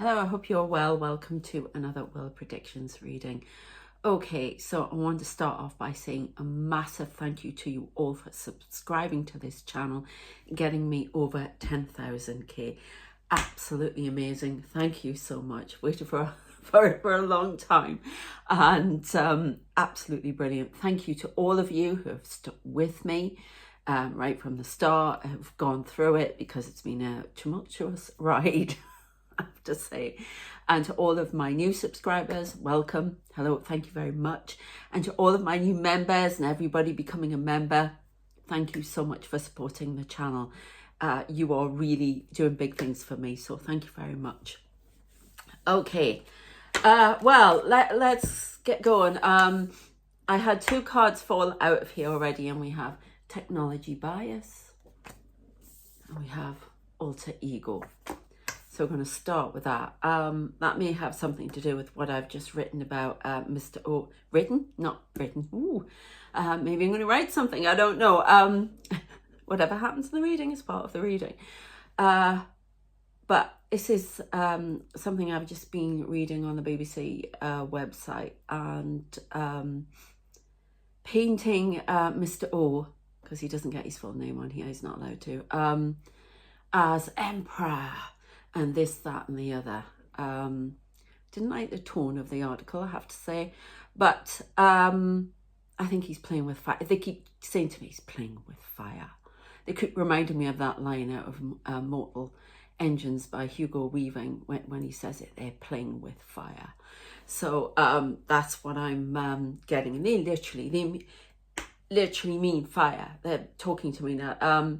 Hello, I hope you're well. Welcome to another World Predictions reading. Okay, so I want to start off by saying a massive thank you to you all for subscribing to this channel, getting me over 10,000k. Absolutely amazing. Thank you so much. Waited for a long time, and absolutely brilliant. Thank you to all of you who have stuck with me right from the start, have gone through it, because it's been a tumultuous ride. I have to say. And to all of my new subscribers, welcome. Hello, thank you very much. And to all of my new members and everybody becoming a member, thank you so much for supporting the channel. You are really doing big things for me, so thank you very much. Okay, well, let's get going. I had two cards fall out of here already, and we have technology bias and we have alter ego. So we're going to start with that. That may have something to do with what I've just written about Mr. O. Not written. Ooh. Maybe I'm going to write something. I don't know. Whatever happens in the reading is part of the reading. But this is something I've just been reading on the BBC website, and painting Mr. O, because he doesn't get his full name on here, he's not allowed to, as Emperor. And this, that, and the other. Didn't like the tone of the article, I have to say. But I think he's playing with fire. They keep saying to me he's playing with fire. They keep reminding me of that line out of Mortal Engines by Hugo Weaving, when he says it, they're playing with fire. So that's what I'm getting. And they literally mean fire. They're talking to me now.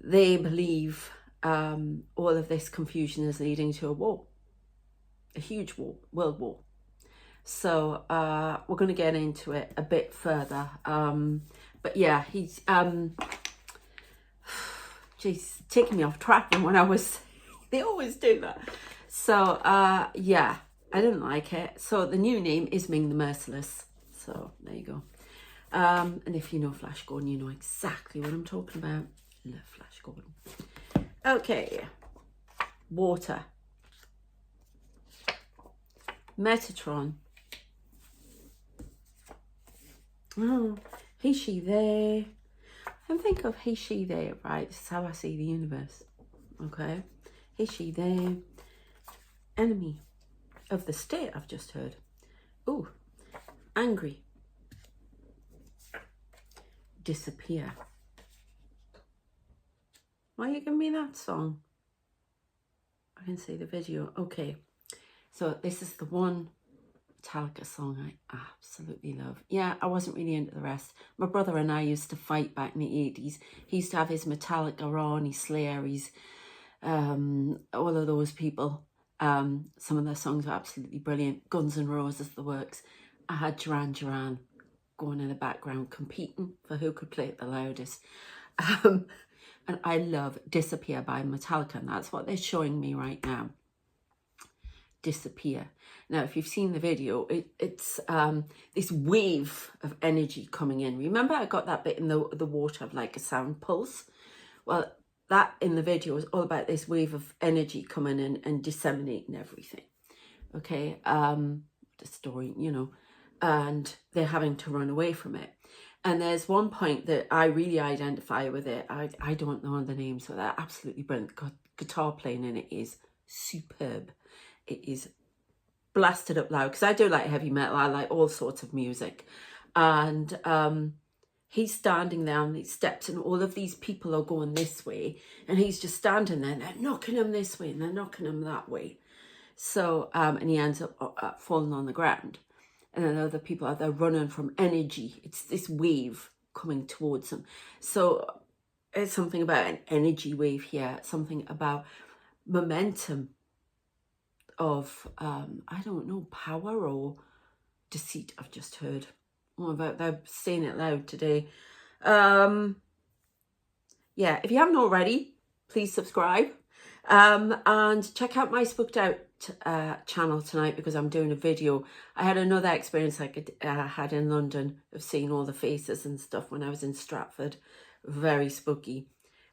They believe all of this confusion is leading to a war, a huge war, world war. So we're going to get into it a bit further. But yeah, he's geez, taking me off track from when I was, they always do that. So yeah, I didn't like it. So the new name is Ming the Merciless. So there you go. And if you know Flash Gordon, you know exactly what I'm talking about. Love Flash Gordon. Okay, water, Metatron. Oh, he, she, they. And think of he, she, they, right? This is how I see the universe. Okay, he, she, they. Enemy of the state, I've just heard. Ooh, angry. Disappear. Why are you giving me that song? I can see the video. Okay, so this is the one Metallica song I absolutely love. Yeah, I wasn't really into the rest. My brother and I used to fight back in the 80s. He used to have his Metallica on, his Slayer, his all of those people. Some of their songs are absolutely brilliant. Guns N' Roses, the works. I had Duran Duran going in the background, competing for who could play it the loudest. And I love Disappear by Metallica, and that's what they're showing me right now. Disappear. Now, if you've seen the video, it's this wave of energy coming in. Remember I got that bit in the water of like a sound pulse? Well, that in the video is all about this wave of energy coming in and disseminating everything. Okay, the story, you know, and they're having to run away from it. And there's one point that I really identify with it. I don't know the names, so they're absolutely brilliant. The guitar playing in it is superb. It is blasted up loud, because I do like heavy metal. I like all sorts of music. And he's standing there on these steps, and all of these people are going this way, and he's just standing there, and they're knocking him this way, and they're knocking him that way. So, and he ends up falling on the ground. And then other people are there running from energy. It's this wave coming towards them. So it's something about an energy wave here, something about momentum of, I don't know, power or deceit, I've just heard. Oh, they're saying it loud today. Yeah, if you haven't already, please subscribe. And check out my Spooked Out channel tonight, because I'm doing a video. I had another experience like I had in London of seeing all the faces and stuff when I was in Stratford. Very spooky.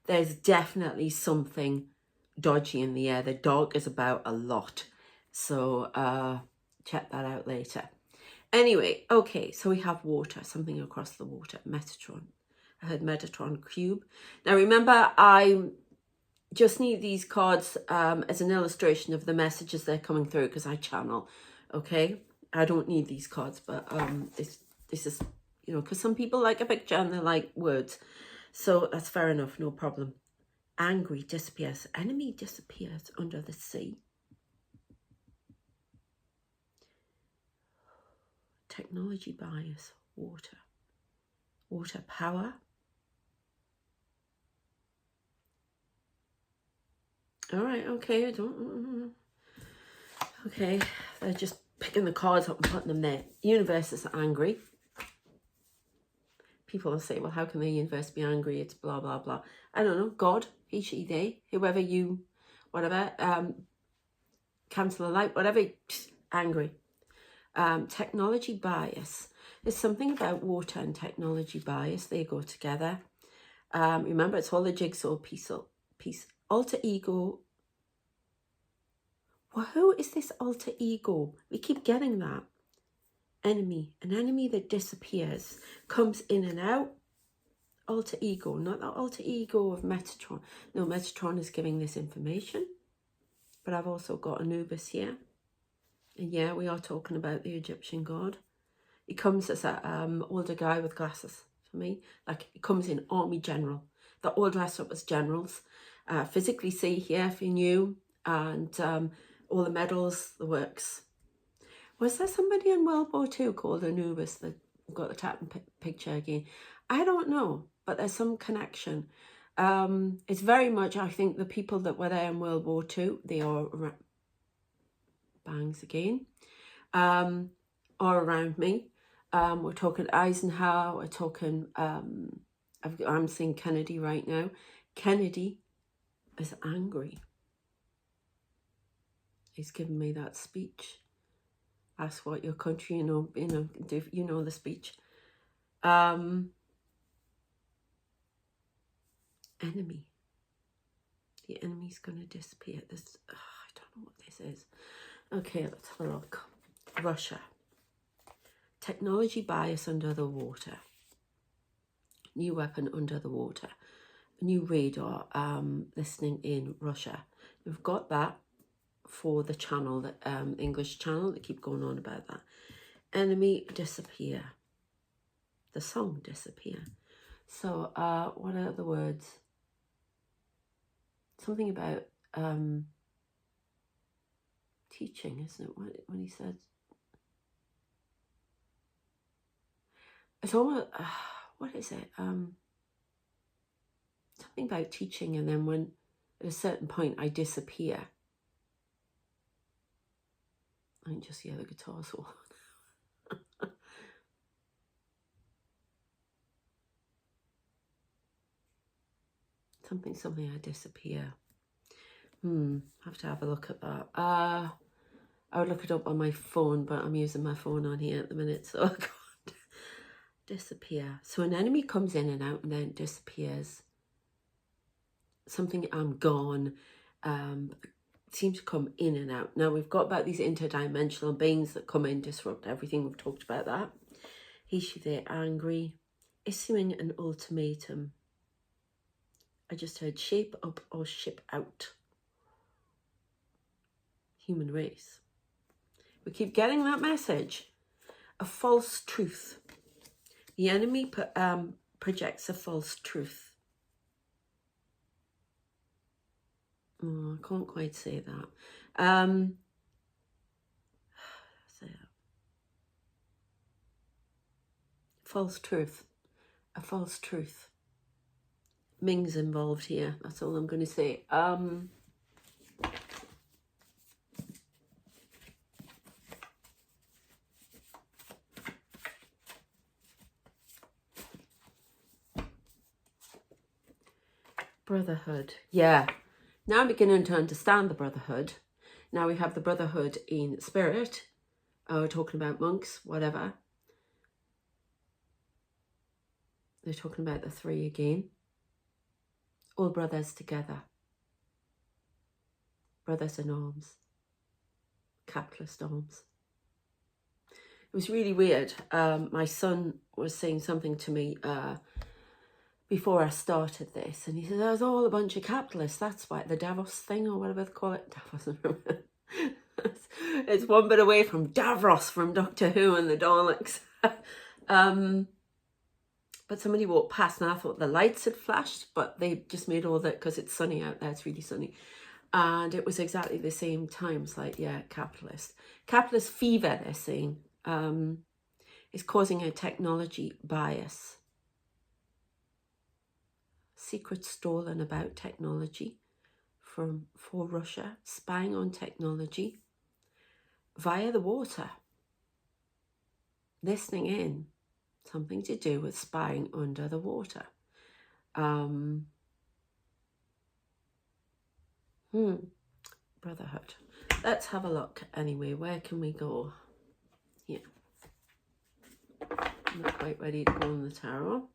There's definitely something dodgy in the air. The dog is about a lot. So check that out later. Anyway, okay, so we have water, something across the water, Metatron. I heard Metatron cube. Now remember, I just need these cards as an illustration of the messages they're coming through because I channel, okay? I don't need these cards, but this is, you know, because some people like a picture and they like words. So that's fair enough, no problem. Angry disappears. Enemy disappears under the sea. Technology bias. Water. Water power. All right, okay. Okay, they're just picking the cards up and putting them there. Universe is angry. People will say, well, how can the universe be angry? It's blah, blah, blah. I don't know. God, he, she, they, whoever you, whatever, cancel the light, whatever, angry. Technology bias. There's something about water and technology bias. They go together. Remember, it's all the jigsaw piece. Alter ego. Well, who is this alter ego? We keep getting that. Enemy. An enemy that disappears. Comes in and out. Alter ego. Not the alter ego of Metatron. No, Metatron is giving this information. But I've also got Anubis here. And yeah, we are talking about the Egyptian god. He comes as a older guy with glasses for me. Like, he comes in army general. They're all dressed up as generals. Physically see here if you're new. And all the medals, the works. Was there somebody in World War II called Anubis that got the Titan picture again? I don't know, but there's some connection. It's very much, I think, the people that were there in World War II, they are, bangs again, are around me. We're talking Eisenhower, we're talking, I'm seeing Kennedy right now. Kennedy is angry. He's given me that speech. Ask what your country, do, you know the speech. Enemy. The enemy's going to disappear. This, I don't know what this is. Okay, let's have a look. Russia. Technology bias under the water. New weapon under the water. New radar listening in Russia. We've got that for the channel, the English channel. They keep going on about that. Enemy disappear. The song disappear. So what are the words? Something about teaching, isn't it? When he said, it's almost, what is it? Something about teaching, and then when at a certain point I disappear. I can just hear the guitar solo. Something, I disappear. Have to have a look at that. I would look it up on my phone, but I'm using my phone on here at the minute, so I can't. Disappear. So an enemy comes in and out and then disappears. Something, I'm gone. Seems to come in and out. Now we've got about these interdimensional beings that come in, disrupt everything. We've talked about that. He, she, they, angry. Issuing an ultimatum. I just heard shape up or ship out. Human race. We keep getting that message. A false truth. The enemy projects a false truth. Oh, I can't quite say that. False truth. A false truth. Ming's involved here. That's all I'm going to say. Brotherhood. Yeah. Now I'm beginning to understand the Brotherhood. Now we have the Brotherhood in spirit. We're talking about monks, whatever. They're talking about the three again. All brothers together. brothers in arms, capitalist arms. It was really weird. My son was saying something to me before I started this, and he said, "There's all a bunch of capitalists. That's why the Davos thing, or whatever they call it." Davos. It's one bit away from Davros from Doctor Who and the Daleks. But somebody walked past and I thought the lights had flashed, but they just made all that, because it's sunny out there, it's really sunny. And it was exactly the same time. It's like, yeah, capitalist fever, they're saying, is causing a technology bias. Secrets stolen about technology for Russia, spying on technology via the water, listening in, something to do with spying under the water. Brotherhood. Let's have a look anyway. Where can we go? Here. I'm not quite ready to go on the tarot.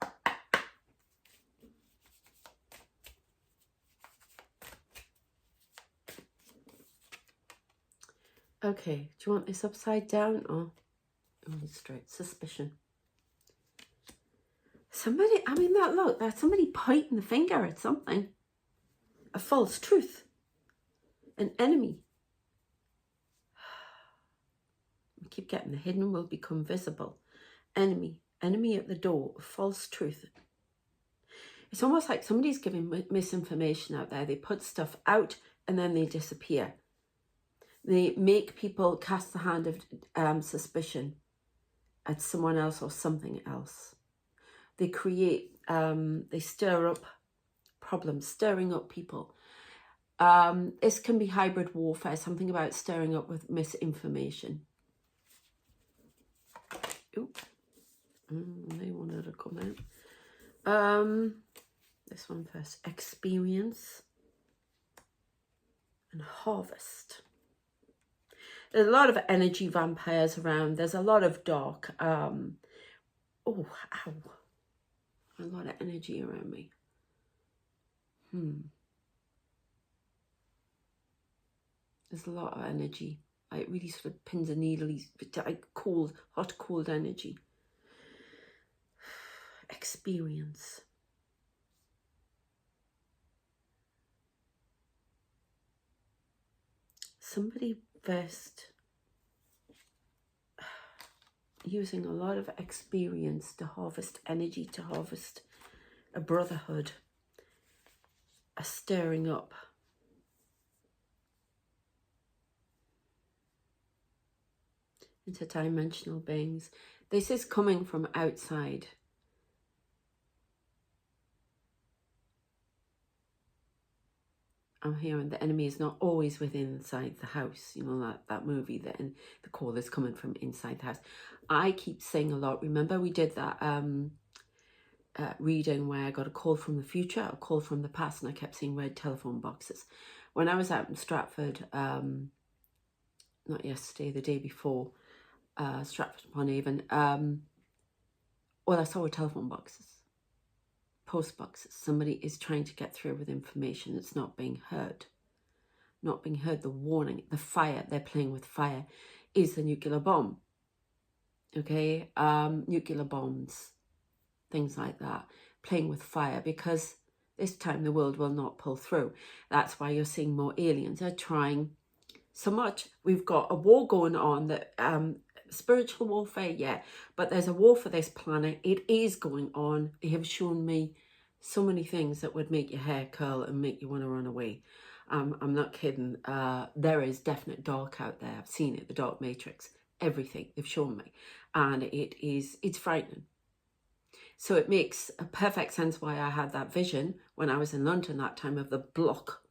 Okay, do you want this upside down or straight? Suspicion. Somebody, I mean, look, that's somebody pointing the finger at something. A false truth. An enemy. We keep getting the hidden will become visible. Enemy at the door, false truth. It's almost like somebody's giving misinformation out there. They put stuff out and then they disappear. They make people cast the hand of suspicion at someone else or something else. They create, they stir up problems, stirring up people. This can be hybrid warfare, something about stirring up with misinformation. Ooh, they wanted to come out. This one first. Experience and harvest. There's a lot of energy vampires around. There's a lot of dark. Oh, ow. A lot of energy around me. There's a lot of energy. It really sort of pins a needle. Like cold, hot, cold energy. Experience. Somebody first using a lot of experience to harvest energy, to harvest a brotherhood, a stirring up. Interdimensional beings. This is coming from outside. I'm hearing the enemy is not always within inside the house. You know, that movie, the call is coming from inside the house. I keep saying a lot. Remember we did that reading where I got a call from the future, a call from the past, and I kept seeing red telephone boxes. When I was out in Stratford, not yesterday, the day before, Stratford-upon-Avon, all I saw were telephone boxes. Post boxes. Somebody is trying to get through with information that's not being heard. Not being heard. The warning, the fire, they're playing with fire, is the nuclear bomb. Okay? Nuclear bombs, things like that. Playing with fire, because this time the world will not pull through. That's why you're seeing more aliens. They're trying so much. We've got a war going on that spiritual warfare, yeah, but there's a war for this planet. It is going on. They have shown me so many things that would make your hair curl and make you want to run away. I'm not kidding. There is definite dark out there. I've seen it, the dark matrix, everything they've shown me, and it's frightening. So it makes a perfect sense why I had that vision when I was in London that time of the block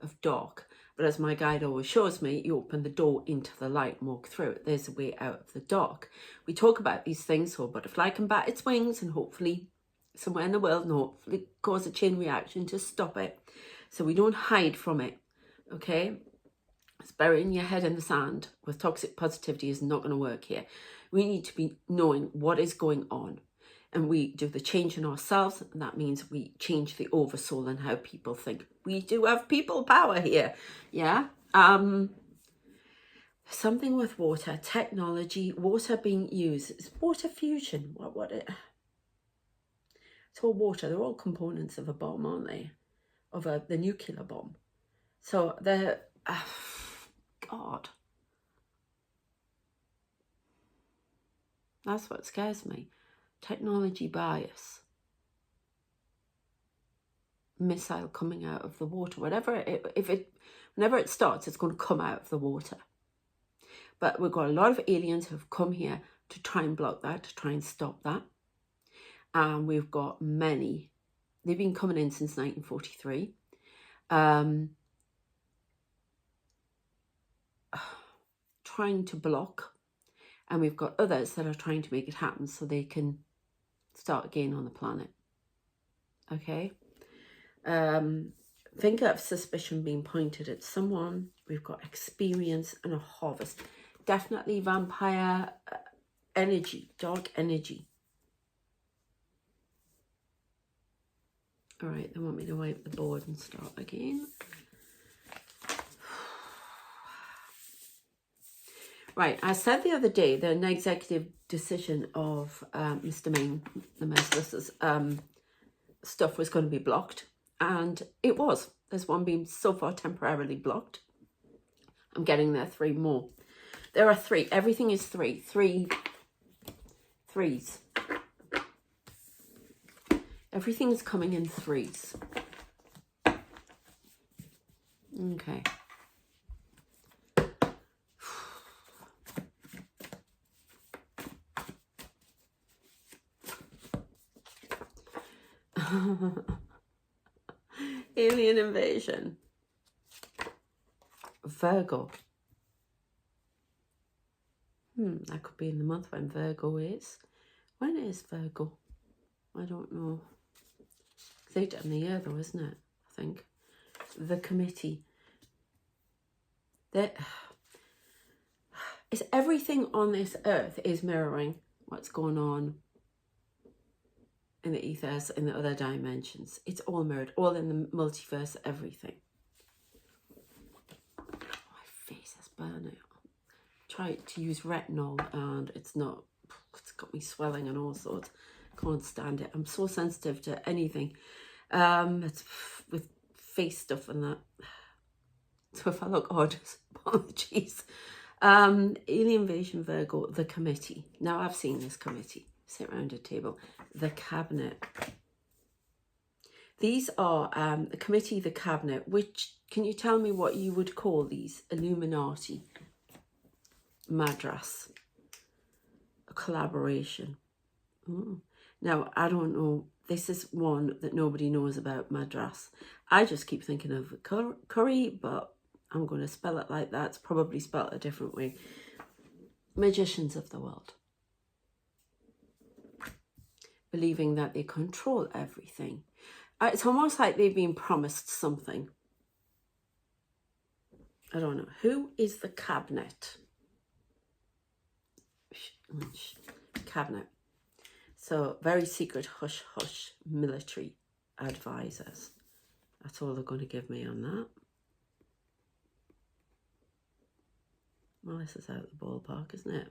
of dark. But as my guide always shows me, you open the door into the light and walk through it. There's a way out of the dark. We talk about these things, so a butterfly can bat its wings and hopefully somewhere in the world and hopefully cause a chain reaction to stop it. So we don't hide from it, okay? It's burying your head in the sand with toxic positivity is not going to work here. We need to be knowing what is going on. And we do the change in ourselves, and that means we change the oversoul and how people think. We do have people power here, yeah? Something with water, technology, water being used. It's water fusion. It's all water. They're all components of a bomb, aren't they? Of the nuclear bomb. So they're, God. That's what scares me. Technology bias. Missile coming out of the water. Whenever it starts, it's going to come out of the water. But we've got a lot of aliens who have come here to try and block that, to try and stop that. And we've got many. They've been coming in since 1943. Trying to block. And we've got others that are trying to make it happen so they can start again on the planet. Okay? Think of suspicion being pointed at someone. We've got experience and a harvest. Definitely vampire energy, dark energy. All right, they want me to wipe the board and start again. Right, I said the other day that an executive decision of Mr. Ming, the Merciless's stuff was going to be blocked. And it was. There's one being so far temporarily blocked. I'm getting there 3 more. There are 3. Everything is 3. 3 threes. Everything is coming in 3s. Okay. Alien invasion. Virgo. That could be in the month when Virgo is. When is Virgo? I don't know. It's later in the year though, isn't it? I think. The committee. It's everything on this earth is mirroring what's going on in the ethers, in the other dimensions. It's all mirrored, all in the multiverse, everything. My face is burning. Try to use retinol and it's not. It's got me swelling and all sorts. Can't stand it. I'm so sensitive to anything. It's with face stuff and that. So if I look odd, apologies. Alien Invasion Virgo, the committee. Now I've seen this committee sit around a table. The cabinet. These are the committee, the cabinet. Which, can you tell me what you would call these? Illuminati, Madras, a collaboration. Now I don't know. This is one that nobody knows about, Madras. I just keep thinking of curry, but I'm going to spell it like that. It's probably spelled a different way. Magicians of the world. Believing that they control everything. It's almost like they've been promised something. I don't know. Who is the cabinet? Cabinet. So, very secret, hush-hush military advisors. That's all they're going to give me on that. Well, this is out the ballpark, isn't it?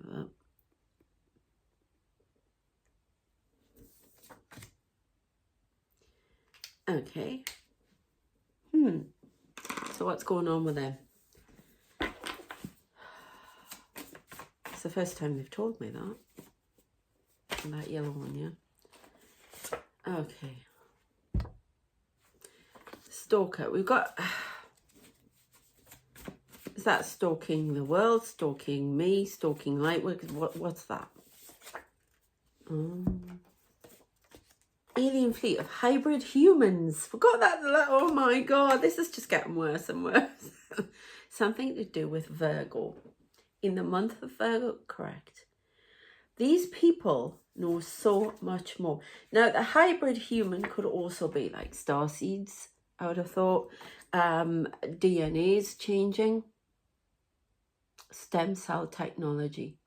But okay. So what's going on with them? It's the first time they've told me that. And that yellow one, yeah. Okay. Stalker. We've got... Is that stalking the world? Stalking me? Stalking Lightwork? What's that? Alien fleet of hybrid humans. Forgot that. Oh my God. This is just getting worse and worse. Something to do with Virgo. In the month of Virgo, correct. These people know so much more. Now, the hybrid human could also be like starseeds, I would have thought. DNA's changing. Stem cell technology.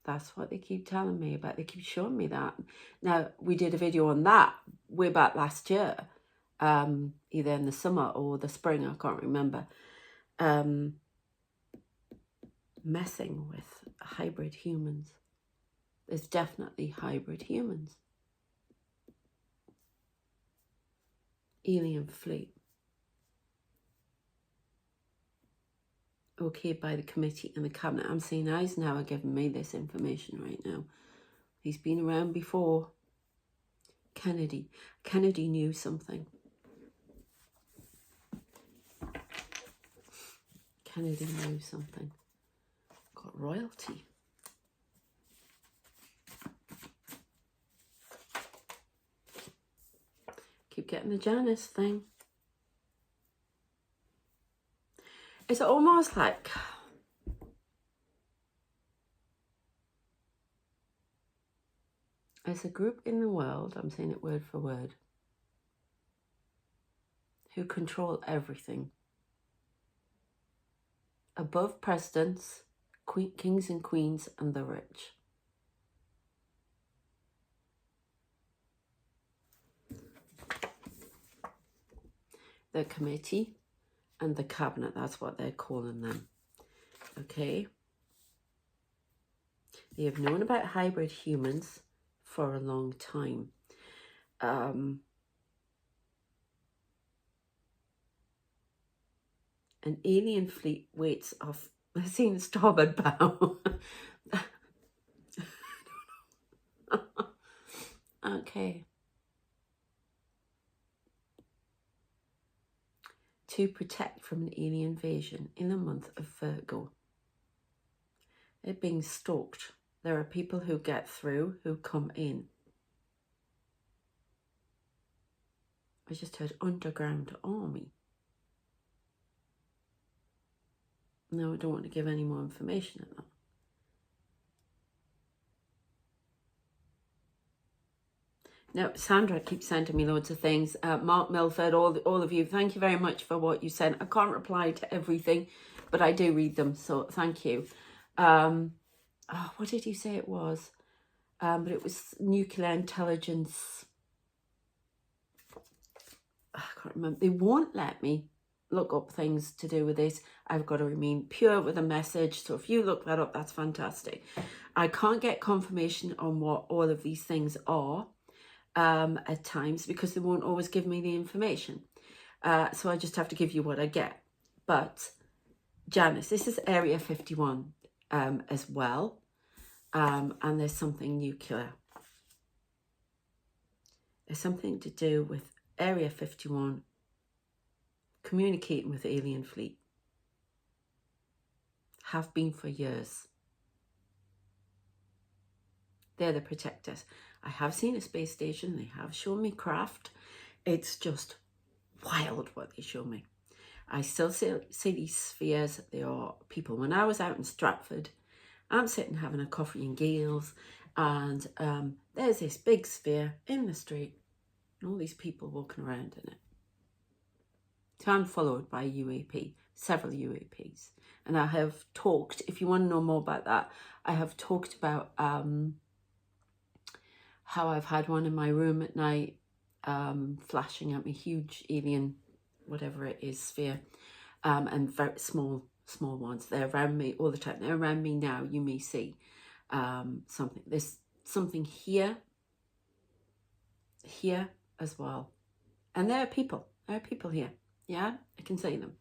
That's what they keep telling me about. They keep showing me that. Now, we did a video on that way back last year, either in the summer or the spring, I can't remember. messing with hybrid humans. There's definitely hybrid humans. Alien fleet. Okayed by the committee and the cabinet. I'm seeing Eisenhower giving me this information right now. He's been around before. Kennedy. Kennedy knew something. Kennedy knew something. Got royalty. Keep getting the Janice thing. It's almost like there's a group in the world, I'm saying it word for word, who control everything. Above presidents, kings and queens, and the rich. The committee and the cabinet, that's what they're calling them. Okay? They have known about hybrid humans for a long time. An alien fleet waits off, I've seen the starboard bow. Okay. To protect from an alien invasion in the month of Virgo. They're being stalked. There are people who get through, who come in. I just heard underground army. No, I don't want to give any more information at that. Now, Sandra keeps sending me loads of things. Mark Milford, all of you, thank you very much for what you sent. I can't reply to everything, but I do read them, so thank you. What did you say it was? But it was nuclear intelligence. I can't remember. They won't let me look up things to do with this. I've got to remain pure with a message. So if you look that up, that's fantastic. I can't get confirmation on what all of these things are at times because they won't always give me the information. So I just have to give you what I get. But Janice, this is Area 51 as well. And there's something nuclear. There's something to do with Area 51 communicating with the alien fleet. Have been for years. They're the protectors. I have seen a space station. They have shown me craft. It's just wild what they show me. I still see these spheres. They are people. When I was out in Stratford, I'm sitting having a coffee in Gales, and there's this big sphere in the street, and all these people walking around in it. So I'm followed by UAP, several UAPs. And I have talked, if you want to know more about that, I have talked about how I've had one in my room at night flashing at me, huge alien, whatever it is, sphere, and very small ones. They're around me all the time. They're around me now. You may see something. There's something here as well. And there are people. There are people here. Yeah, I can see them.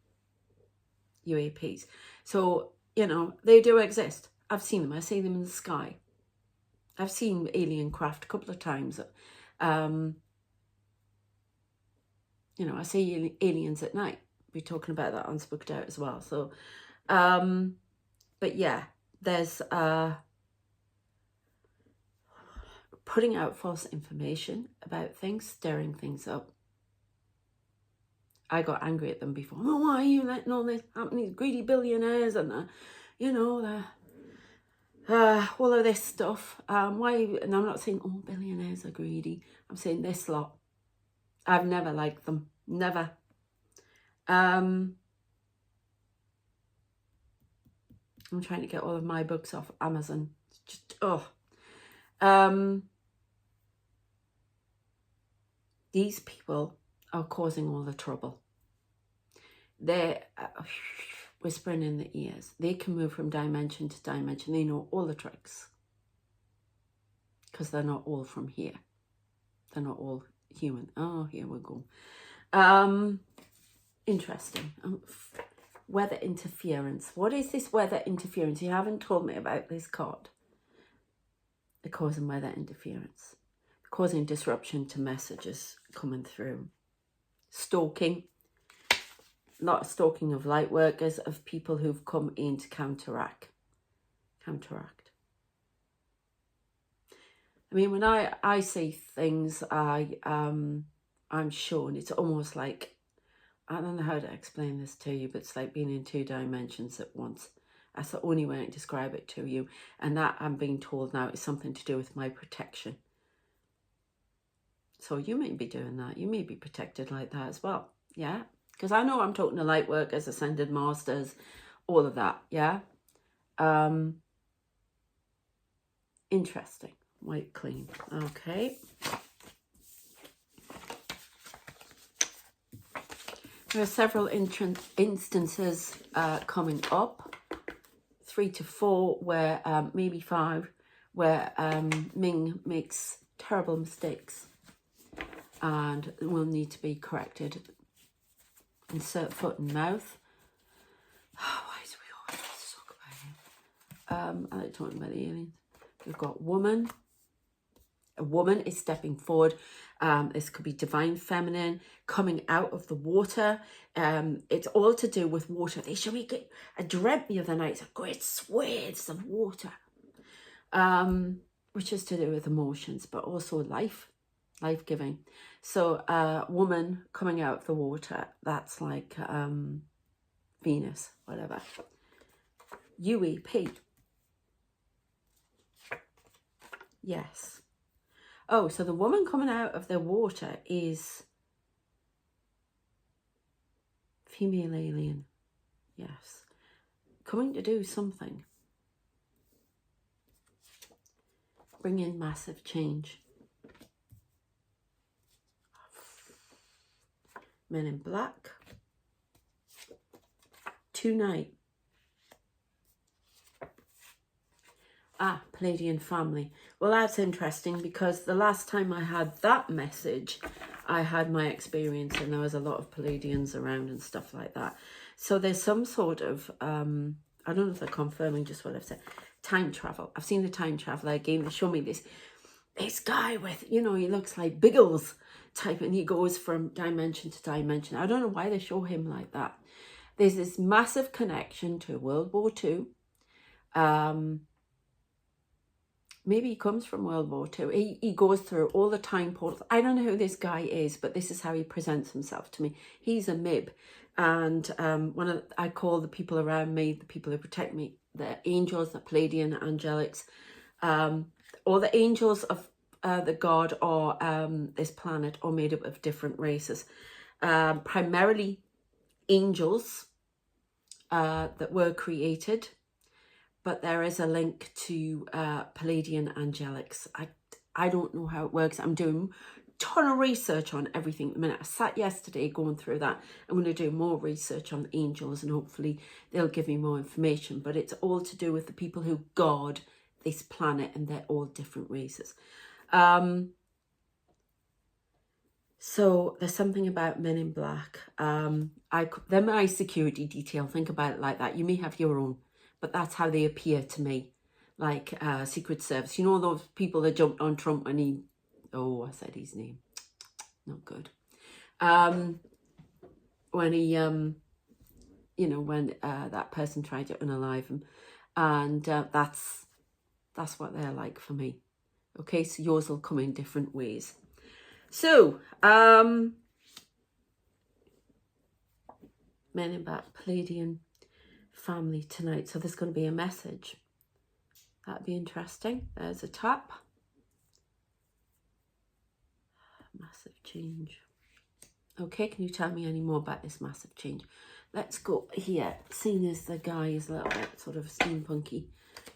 UAPs. So, you know, they do exist. I've seen them. I see them in the sky. I've seen alien craft a couple of times. You know, I see aliens at night. We're talking about that on Spooked Out as well. So, but yeah, there's putting out false information about things, stirring things up. I got angry at them before. Oh, why are you letting all this happen? These greedy billionaires and, you know, all of this stuff. Why? And I'm not saying all billionaires are greedy. I'm saying this lot. I've never liked them. Never. I'm trying to get all of my books off Amazon. It's just, these people are causing all the trouble. They're whispering in the ears. They can move from dimension to dimension. They know all the tricks. Because they're not all from here. They're not all human. Oh, here we go. Interesting. Weather interference. What is this weather interference? You haven't told me about this card. They're causing weather interference. They're causing disruption to messages coming through. Stalking. A lot of stalking of light workers, of people who've come in to counteract. I mean, when I see things, I'm shown, it's almost like, I don't know how to explain this to you, but it's like being in 2 dimensions at once. That's the only way I can describe it to you. And that, I'm being told now, is something to do with my protection. So you may be doing that. You may be protected like that as well. Yeah? Because I know I'm talking to light workers, ascended masters, all of that. Yeah? Interesting. White clean. Okay. There are several instances coming up. 3 to 4, where maybe 5, where Ming makes terrible mistakes and will need to be corrected. Insert foot and mouth. Why do we always talk about him? I like talking about the aliens. We've got woman. A woman is stepping forward. This could be divine feminine coming out of the water. It's all to do with water. They show me, I dreamt the other night, great swathes of water, which is to do with emotions, but also life-giving. So woman coming out of the water, that's like Venus, whatever. UEP. Yes. Oh, so the woman coming out of the water is female alien. Yes. Coming to do something. Bring in massive change. Men in black. Tonight. Palladian family. Well, that's interesting, because the last time I had that message, I had my experience and there was a lot of Palladians around and stuff like that. So there's some sort of, I don't know if they're confirming just what I've said, time travel. I've seen the time traveler again. They show me this guy with, you know, he looks like Biggles type, and he goes from dimension to dimension. I don't know why they show him like that. There's this massive connection to World War II. Maybe he comes from World War II. He goes through all the time portals. I don't know who this guy is, but this is how he presents himself to me. He's a MIB. And I call the people around me, the people who protect me, the angels, the Palladian, angelics, all the angels of the god or this planet are made up of different races. Primarily angels that were created. But there is a link to Palladian angelics. I don't know how it works. I'm doing a ton of research on everything at the minute. I sat yesterday going through that. I'm going to do more research on the angels, and hopefully they'll give me more information. But it's all to do with the people who guard this planet, and they're all different races. So there's something about men in black. They're my security detail. Think about it like that. You may have your own. But that's how they appear to me, like Secret Service. You know those people that jumped on Trump and he... Oh, I said his name. Not good. When he, you know, when that person tried to unalive him. And that's what they're like for me. Okay, so yours will come in different ways. So, men in black, Palladian family tonight. So there's going to be a message. That'd be interesting. There's a tap. Massive change. Okay, can you tell me any more about this massive change? Let's go here. Seeing as the guy is a little bit sort of steampunky,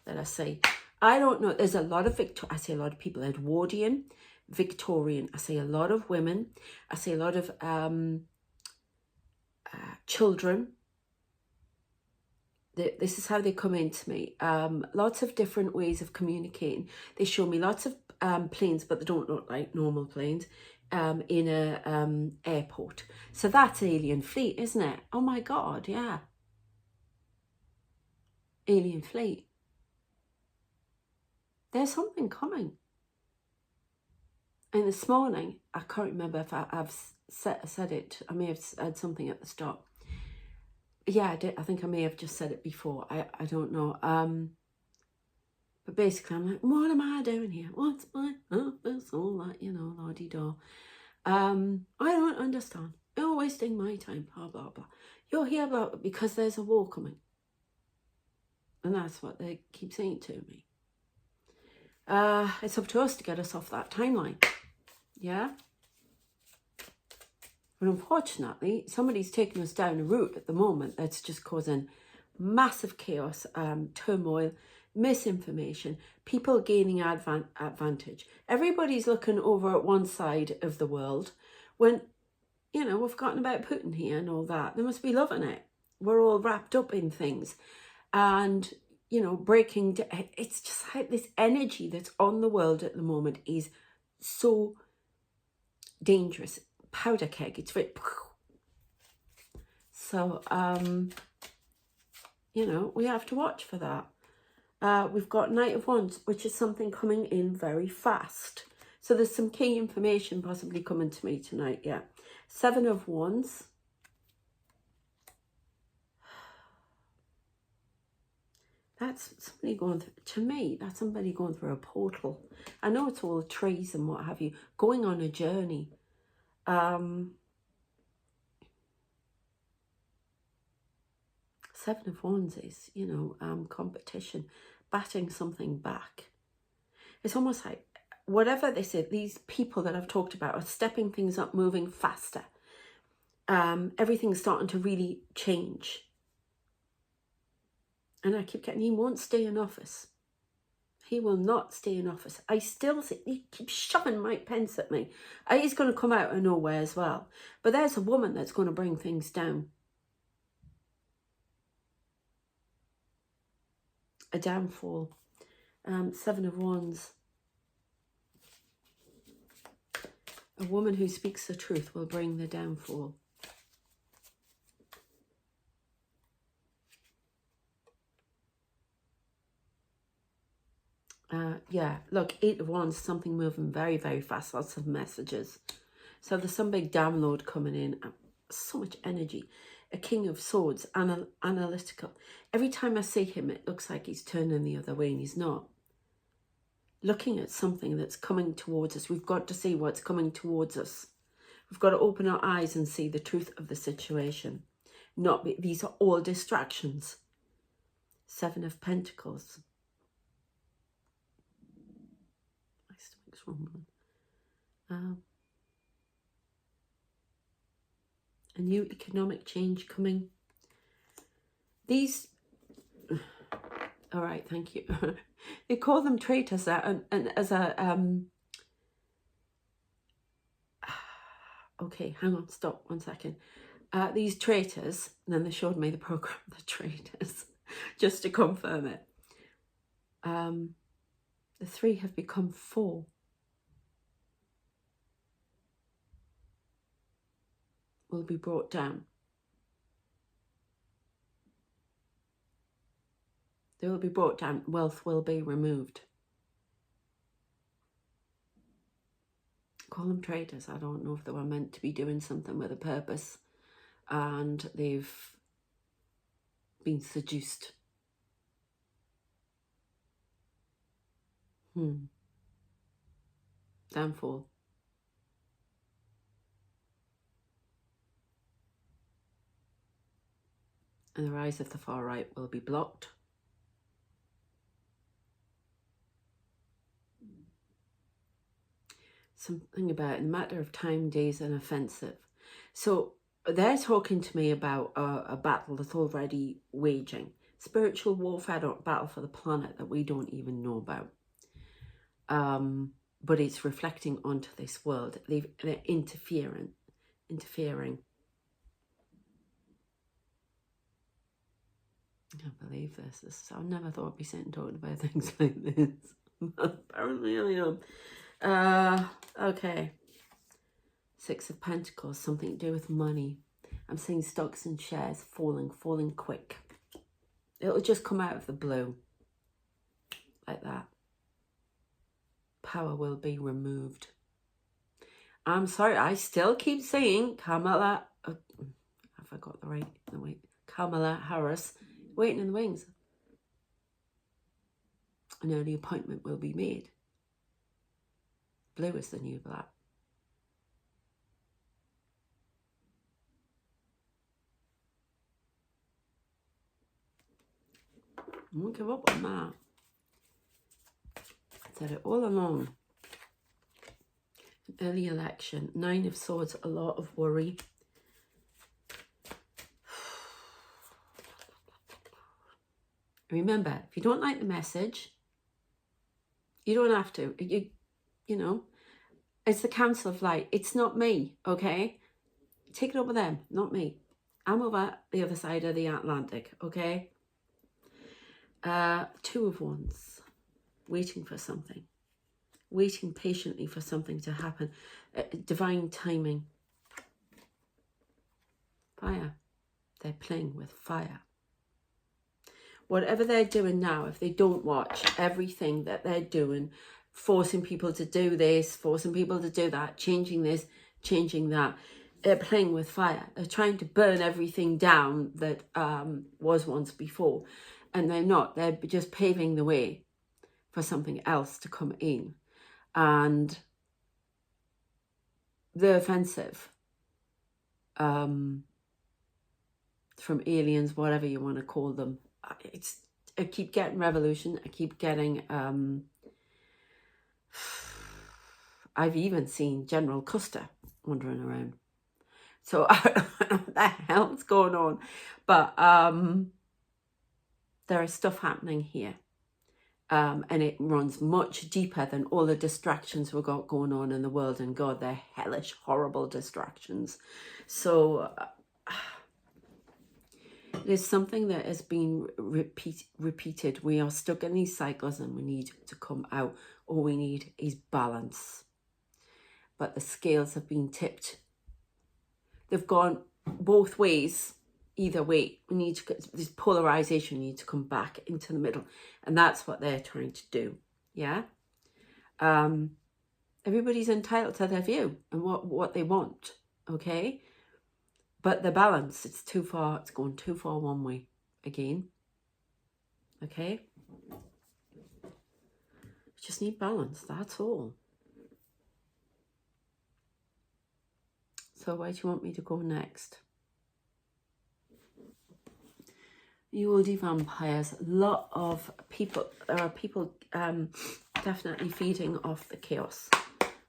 that I say. I don't know. There's a lot of I say a lot of people. Edwardian, Victorian. I say a lot of women. I say a lot of children. this is how they come into me. Lots of different ways of communicating. They show me lots of planes, but they don't look like normal planes, in a airport. So that's alien fleet, isn't it? Oh my God, yeah. Alien fleet. There's something coming. And this morning, I can't remember if I've said it. I may have said something at the start. Yeah, I did. I think I may have just said it before. I don't know. But basically, I'm like, what am I doing here? What's my purpose? All that, you know, la-di-da. I don't understand. You're wasting my time, blah, blah, blah. You're here because there's a war coming. And that's what they keep saying to me. It's up to us to get us off that timeline. Yeah? But unfortunately, somebody's taking us down a route at the moment that's just causing massive chaos, turmoil, misinformation, people gaining advantage. Everybody's looking over at one side of the world when, you know, we've forgotten about Putin here and all that. They must be loving it. We're all wrapped up in things. And, you know, it's just like this energy that's on the world at the moment is so dangerous. Powder keg, it's very... So, you know, we have to watch for that. We've got Knight of Wands, which is something coming in very fast. So there's some key information possibly coming to me tonight, yeah. 7 of Wands. That's somebody going through, to me, that's somebody going through a portal. I know it's all trees and what have you, going on a journey. 7 of Wands is, you know, competition, batting something back. It's almost like, whatever they say, these people that I've talked about are stepping things up, moving faster. Everything's starting to really change. And I keep getting, he won't stay in office. He will not stay in office. I still see, he keeps shoving Mike Pence at me. He's going to come out of nowhere as well. But there's a woman that's going to bring things down. A downfall. 7 of Wands. A woman who speaks the truth will bring the downfall. Yeah, look, 8 of Wands, something moving very, very fast. Lots of messages. So there's some big download coming in. So much energy. A King of Swords, analytical. Every time I see him, it looks like he's turning the other way, and he's not. Looking at something that's coming towards us. We've got to see what's coming towards us. We've got to open our eyes and see the truth of the situation. These are all distractions. 7 of Pentacles. My stomach's rumbling. A new economic change coming. These, all right, thank you. They call them traitors, and as a, okay, hang on, stop 1 second. These traitors, and then they showed me the program, the traitors, just to confirm it. The 3 have become 4. Will be brought down. They will be brought down. Wealth will be removed. Call them traitors. I don't know if they were meant to be doing something with a purpose and they've been seduced. Downfall. And the rise of the far right will be blocked. Something about in a matter of time, days, and offensive. So they're talking to me about a battle that's already waging. Spiritual warfare or battle for the planet that we don't even know about. But it's reflecting onto this world. They're interfering. I can't believe this. I never thought I'd be sitting talking about things like this. But apparently I am. Okay. Six of Pentacles, something to do with money. I'm seeing stocks and shares falling quick. It'll just come out of the blue. Like that. Power will be removed. I'm sorry, I still keep saying Kamala. Have I got the right? No, wait. Kamala Harris, waiting in the wings. An early appointment will be made. Blue is the new black. I won't give up on that. I said it all along. An early election. 9 of Swords, a lot of worry. Remember, if you don't like the message, you don't have to. You know, it's the Council of Light. It's not me, okay? Take it up with them, not me. I'm over the other side of the Atlantic, okay? 2 of Wands. Waiting for something. Waiting patiently for something to happen. Divine timing. Fire. They're playing with fire. Whatever they're doing now, if they don't watch everything that they're doing, forcing people to do this, forcing people to do that, changing this, changing that, they're playing with fire. They're trying to burn everything down that was once before. And they're not. They're just paving the way for something else to come in. And the offensive from aliens, whatever you want to call them. I keep getting revolution. I keep getting I've even seen General Custer wandering around. So I don't know what the hell's going on. But there is stuff happening here. And it runs much deeper than all the distractions we've got going on in the world. And God, they're hellish, horrible distractions. So there's something that has been repeated. We are stuck in these cycles and we need to come out. All we need is balance. But the scales have been tipped. They've gone both ways. Either way, we need to, this polarization needs to come back into the middle. And that's what they're trying to do. Yeah? Everybody's entitled to their view and what they want. Okay? But the balance, it's too far. It's going too far one way again. Okay? Just need balance. That's all. So where do you want me to go next? You oldie vampires. A lot of people. There are people definitely feeding off the chaos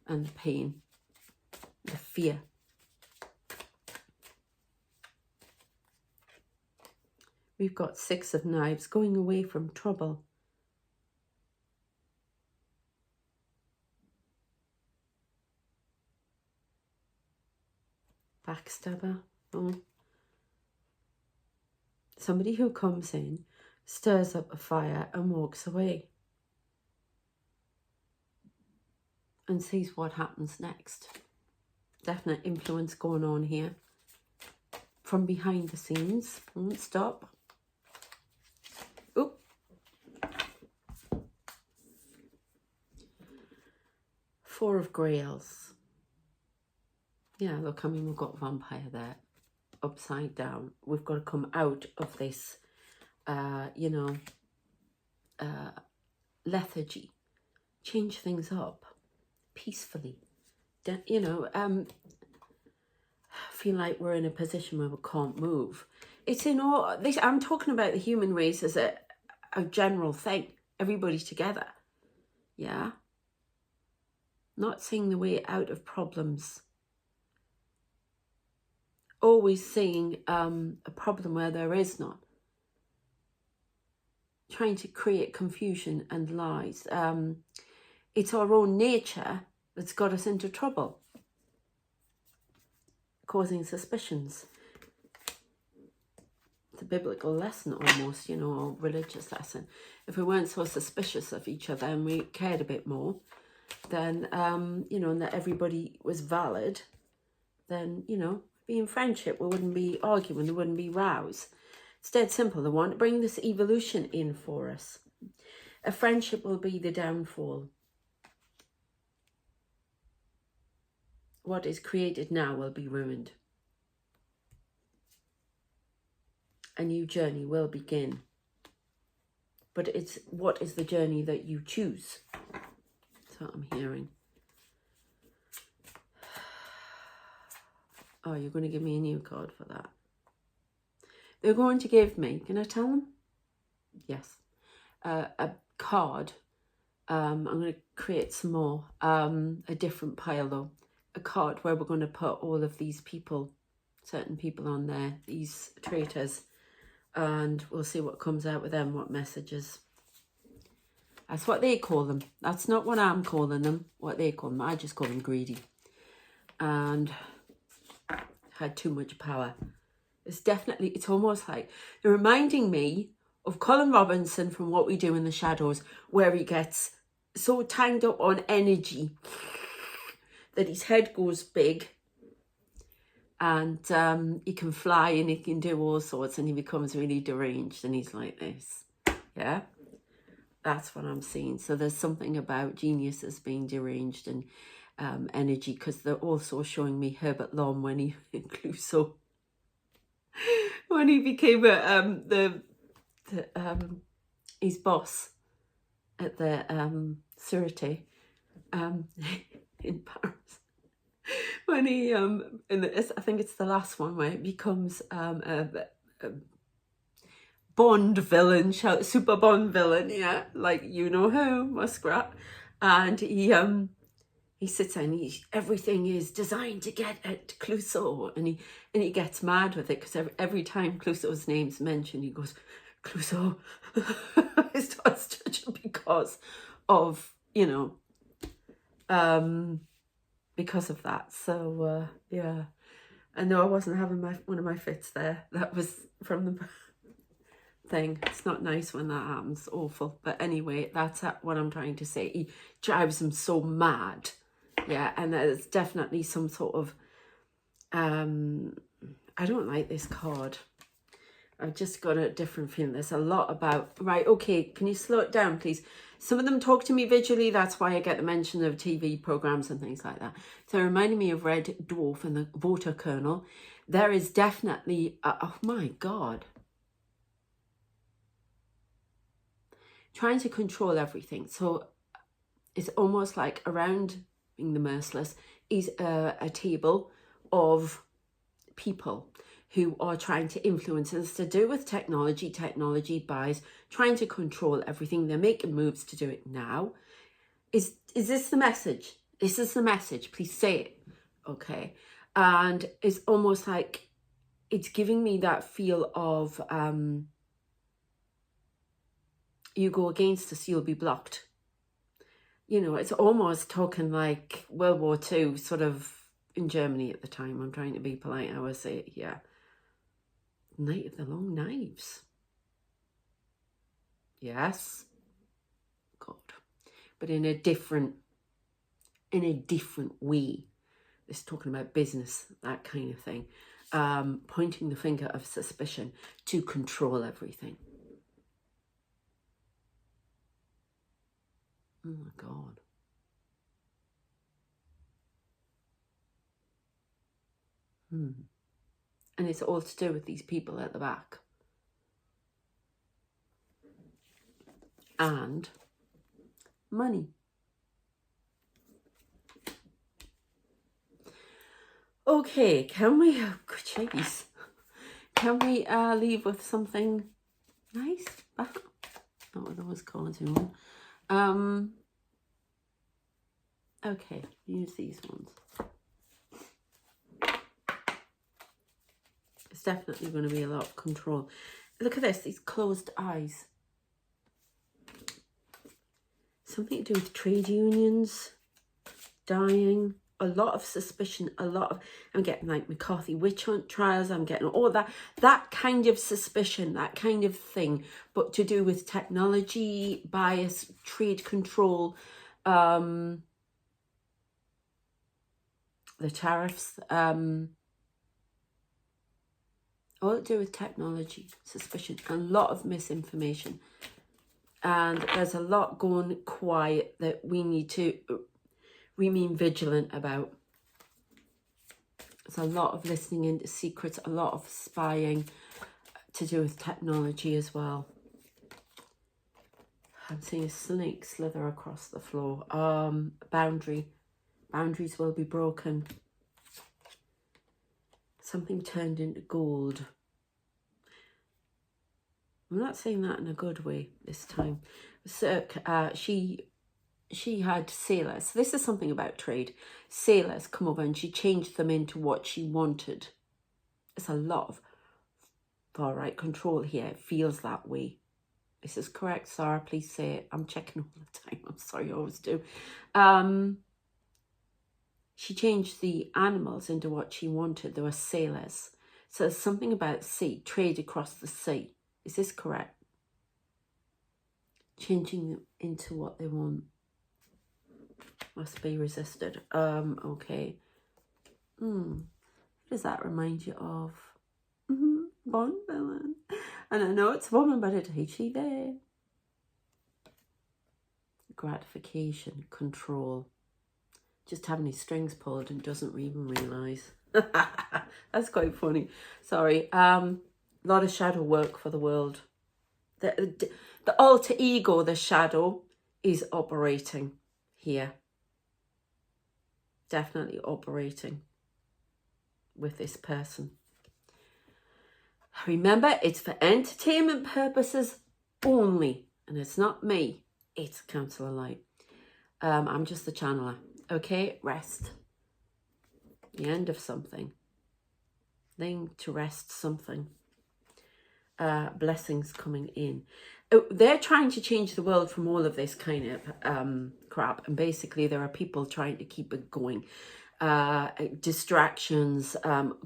and the pain, the fear. We've got 6 of Knives, going away from trouble. Backstabber. Oh. Somebody who comes in, stirs up a fire and walks away. And sees what happens next. Definite influence going on here. From behind the scenes. Won't stop. Oop. 4 of Grails. Yeah, look, I mean, we've got vampire there. Upside down. We've got to come out of this, lethargy. Change things up. Peacefully. Feel like we're in a position where we can't move. It's in all this. I'm talking about the human race as a general thing. Everybody together. Yeah. Not seeing the way out of problems. Always seeing a problem where there is none. Trying to create confusion and lies. It's our own nature that's got us into trouble. Causing suspicions. it's a biblical lesson almost, you know, or religious lesson. If we weren't so suspicious of each other and we cared a bit more, then, you know, and that everybody was valid, then, you know, be in friendship. We wouldn't be arguing. There wouldn't be rows. It's dead simple. They want to bring this evolution in for us. A friendship will be the downfall. What is created now will be ruined. A new journey will begin. But it's what is the journey that you choose? That's what I'm hearing. Oh, you're going to give me a new card for that. They're going to give me, can I tell them? Yes. A card. I'm going to create some more. A different pile though. A card where we're going to put all of these people, certain people on there, these traitors. And we'll see what comes out with them, what messages. That's what they call them. That's not what I'm calling them, what they call them. I just call them greedy. And had too much power. It's almost like they're reminding me of Colin Robinson from What We Do in the Shadows, where he gets so tangled up on energy that his head goes big and he can fly and he can do all sorts and he becomes really deranged and he's like this. Yeah, that's what I'm seeing. So there's something about geniuses being deranged and energy, because they're also showing me Herbert Lom when he Clouseau, when he became his boss at the Sûreté in Paris. When he I think it's the last one where it becomes a Bond villain, super Bond villain, yeah, like you know who, Muskrat, and he sits there and everything is designed to get at Clouseau, and he gets mad with it because every time Clouseau's name's mentioned, he goes, Clouseau. He starts judging because of, you know, because of that. So yeah, I know I wasn't having one of my fits there. That was from the thing. It's not nice when that happens. Awful. But anyway, that's what I'm trying to say. He drives him so mad. Yeah, and there's definitely some sort of I don't like this card. I've just got a different feeling. There's a lot about, right, okay, can you slow it down, please? Some of them talk to me visually. That's why I get the mention of TV programs and things like that. So it reminded me of Red Dwarf and the Voter Colonel. There is definitely, oh my God. Trying to control everything. So it's almost like around being the merciless is a table of people who are trying to influence. It's to do with technology buys, trying to control everything. They're making moves to do it now. Is this the message? This is the message. Please say it. Okay. And it's almost like it's giving me that feel of you go against us, you'll be blocked. You know, it's almost talking like World War II sort of in Germany at the time. I'm trying to be polite. I would say it here. Night of the Long Knives. Yes. God. But in a different way. It's talking about business, that kind of thing. Pointing the finger of suspicion to control everything. Oh my God. And it's all to do with these people at the back. And money. Okay, can we, oh, jeez. Can we leave with something nice? Not what I was calling to. Okay, use these ones. It's definitely going to be a lot of control. Look at this, these closed eyes. Something to do with trade unions, dying, a lot of suspicion, I'm getting like McCarthy witch hunt trials, I'm getting all that kind of suspicion, that kind of thing, but to do with technology, bias, trade control, the tariffs, all to do with technology, suspicion, a lot of misinformation. And there's a lot going quiet that we need to remain vigilant about. There's a lot of listening into secrets, a lot of spying to do with technology as well. I'm seeing a snake slither across the floor. Boundaries will be broken. Something turned into gold. I'm not saying that in a good way this time. So, she had sailors. This is something about trade. Sailors come over and she changed them into what she wanted. It's a lot of far right control here. It feels that way. This is correct, Sarah. Please say it. I'm checking all the time. I'm sorry, I always do. She changed the animals into what she wanted. They were sailors. So there's something about sea, trade across the sea. Is this correct? Changing them into what they want. Must be resisted. Okay. What does that remind you of? Bond villain. And I know it's a woman, but it's HIV. Gratification, control. Just having his strings pulled and doesn't even realise. That's quite funny. Sorry. Lot of shadow work for the world. The alter ego, the shadow, is operating here. Definitely operating with this person. Remember, it's for entertainment purposes only. And it's not me. It's Counsellor Light. I'm just the channeler. Okay, rest. The end of something. Laying to rest something. Blessings coming in. They're trying to change the world from all of this kind of crap. And basically there are people trying to keep it going. Distractions,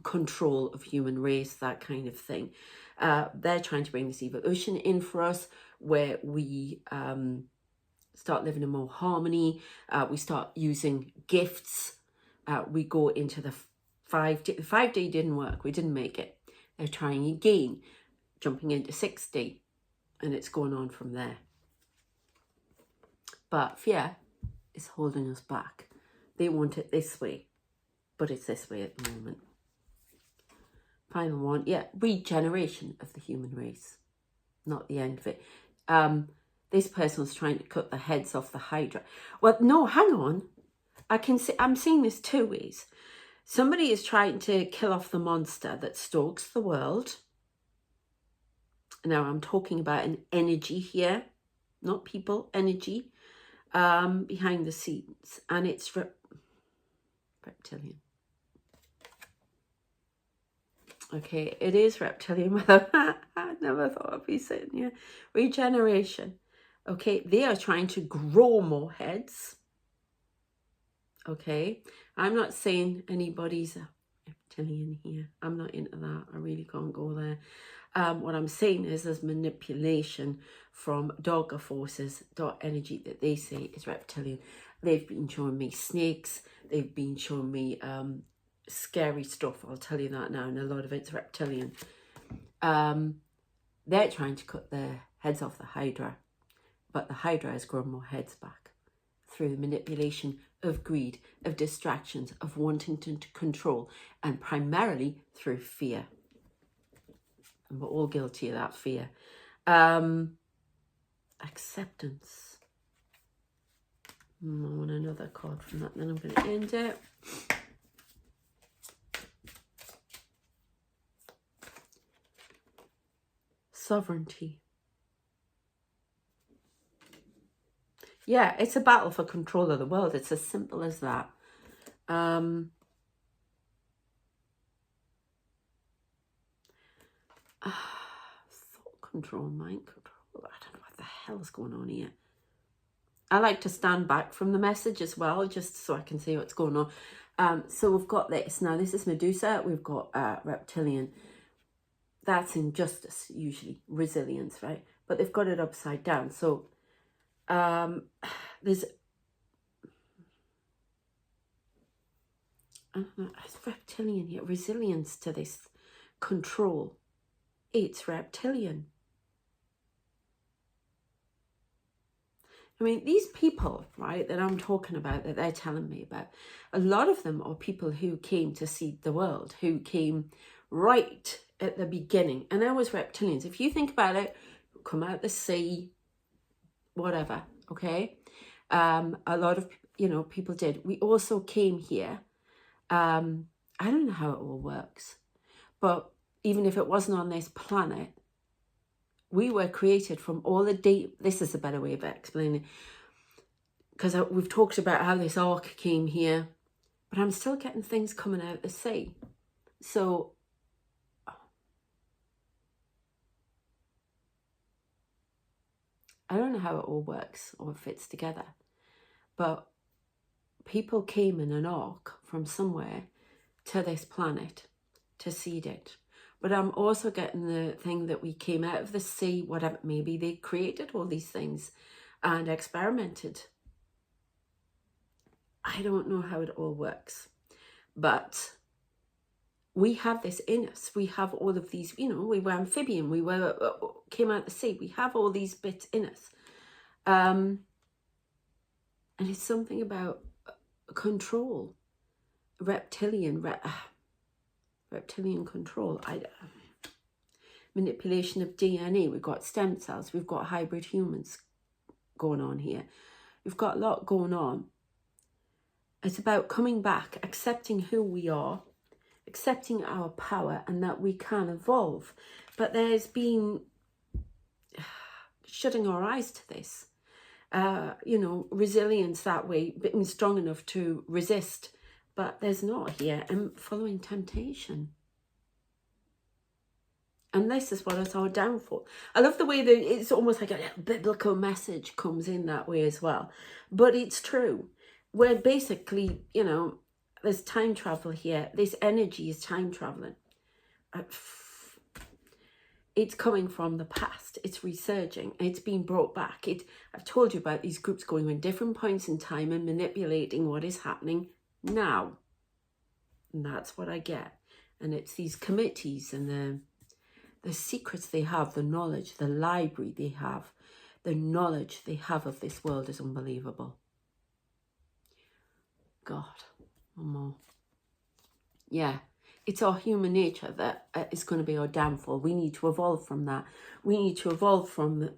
control of human race, that kind of thing. They're trying to bring this evolution in for us where we start living in more harmony. We start using gifts. We go into the 5D. The 5D didn't work. We didn't make it. They're trying again, jumping into 6D. And it's going on from there. But fear is holding us back. They want it this way, but it's this way at the moment. Final one, yeah, regeneration of the human race, not the end of it. This person's trying to cut the heads off the Hydra. Well, no, hang on. I'm seeing this two ways. Somebody is trying to kill off the monster that stalks the world. Now, I'm talking about an energy here, not people, energy. Behind the scenes, and it's reptilian. Okay, it is reptilian. I never thought I'd be sitting here. Regeneration. Okay, they are trying to grow more heads. Okay, I'm not saying anybody's a reptilian here. I'm not into that. I really can't go there. What I'm saying is there's manipulation from darker forces, dark energy that they say is reptilian. They've been showing me snakes. They've been showing me scary stuff. I'll tell you that now. And a lot of it's reptilian. They're trying to cut their heads off the Hydra. But the Hydra has grown more heads back through the manipulation of greed, of distractions, of wanting to control, and primarily through fear. And we're all guilty of that fear. Acceptance. I want another card from that, then I'm going to end it. Sovereignty. Yeah, it's a battle for control of the world. It's as simple as that. Thought control, mind control. I don't know what the hell is going on here. I like to stand back from the message as well, just so I can see what's going on. So we've got this. Now, this is Medusa. We've got reptilian. That's injustice, usually. Resilience, right? But they've got it upside down. So there's... I don't know, it's reptilian here. Resilience to this. Control. It's reptilian. I mean, these people, right, that I'm talking about, that they're telling me about, a lot of them are people who came to seed the world, who came right at the beginning. And there was reptilians. If you think about it, come out the sea, whatever, okay? A lot of, people did. We also came here. I don't know how it all works, but even if it wasn't on this planet, we were created from all the deep... This is a better way of explaining it, because we've talked about how this ark came here, but I'm still getting things coming out the sea. So I don't know how it all works or fits together, but people came in an ark from somewhere to this planet to seed it. But I'm also getting the thing that we came out of the sea, whatever, maybe they created all these things and experimented. I don't know how it all works, but we have this in us. We have all of these, we were amphibian, we came out of the sea. We have all these bits in us. And it's something about control, reptilian control, manipulation of DNA. We've got stem cells, we've got hybrid humans going on here. We've got a lot going on. It's about coming back, accepting who we are, accepting our power, and that we can evolve. But there's been shutting our eyes to this. Resilience that way, being strong enough to resist. But there's not here, and following temptation. And this is what is our downfall. I love the way that it's almost like a biblical message comes in that way as well. But it's true. We're basically, there's time travel here. This energy is time traveling. It's coming from the past. It's resurging. It's being brought back. I've told you about these groups going in different points in time and manipulating what is happening now. And that's what I get. And it's these committees and the secrets they have, the knowledge, the library they have, the knowledge they have of this world is unbelievable. God, one more. Yeah, it's our human nature that is going to be our downfall. We need to evolve from that. We need to evolve from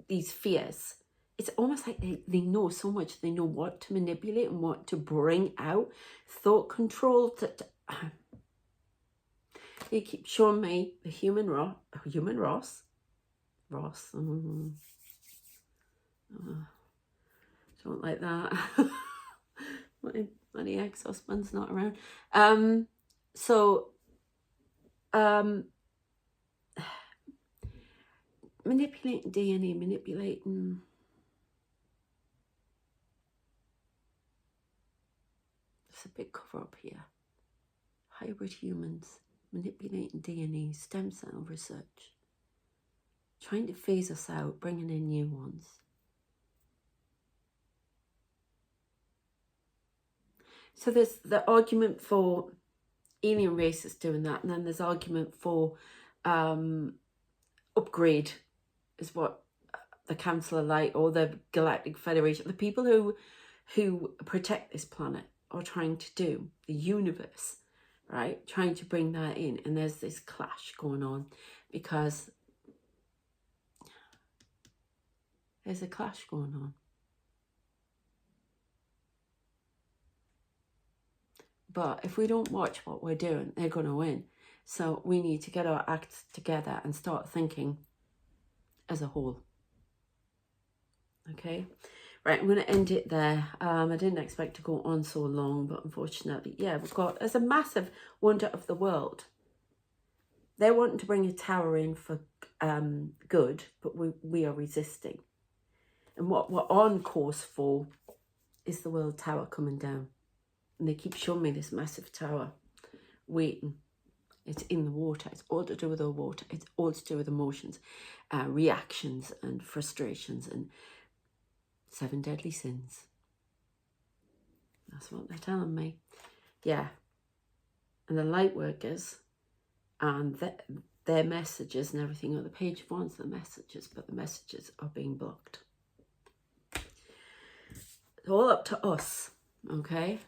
these fears. It's almost like they know so much. They know what to manipulate and what to bring out. Thought control. They keep showing me the human Ross. Don't like that. My ex-husband's not around. Manipulating DNA, manipulating... There's a big cover-up here. Hybrid humans, manipulating DNA, stem cell research. Trying to phase us out, bringing in new ones. So there's the argument for alien races doing that, and then there's argument for upgrade, is what the Council of Light or the Galactic Federation, the people who protect this planet are trying to do, the universe, right? Trying to bring that in, and there's this clash going on because there's a clash going on. But if we don't watch what we're doing, they're going to win. So we need to get our acts together and start thinking as a whole. Okay? Right, I'm going to end it there. I didn't expect to go on so long, but unfortunately, yeah, there's a massive wonder of the world. They're wanting to bring a tower in for good, but we are resisting. And what we're on course for is the world tower coming down. And they keep showing me this massive tower waiting. It's in the water. It's all to do with the water. It's all to do with emotions, reactions and frustrations and 7 deadly sins. That's what they're telling me. Yeah. And the light workers and their messages and everything on the page wants the messages, but the messages are being blocked. It's all up to us, okay?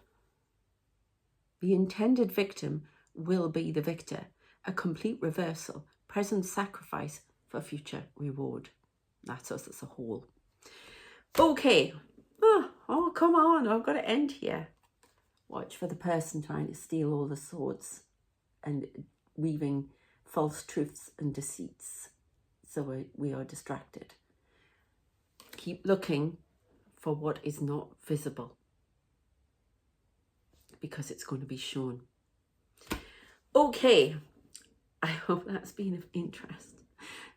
The intended victim will be the victor. A complete reversal, present sacrifice for future reward. That's us as a whole. Okay. Oh, come on. I've got to end here. Watch for the person trying to steal all the swords and weaving false truths and deceits. So we are distracted. Keep looking for what is not visible, because it's going to be shown. Okay, I hope that's been of interest.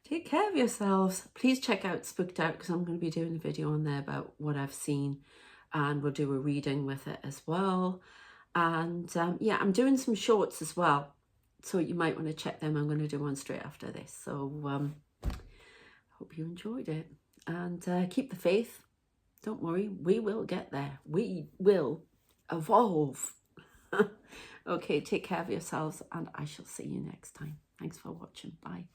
Take care of yourselves. Please check out Spooked Out, because I'm going to be doing a video on there about what I've seen, and we'll do a reading with it as well. And yeah, I'm doing some shorts as well, so you might want to check them. I'm going to do one straight after this. So hope you enjoyed it, and keep the faith. Don't worry, we will get there. We will evolve. Okay, take care of yourselves, and I shall see you next time. Thanks for watching. Bye.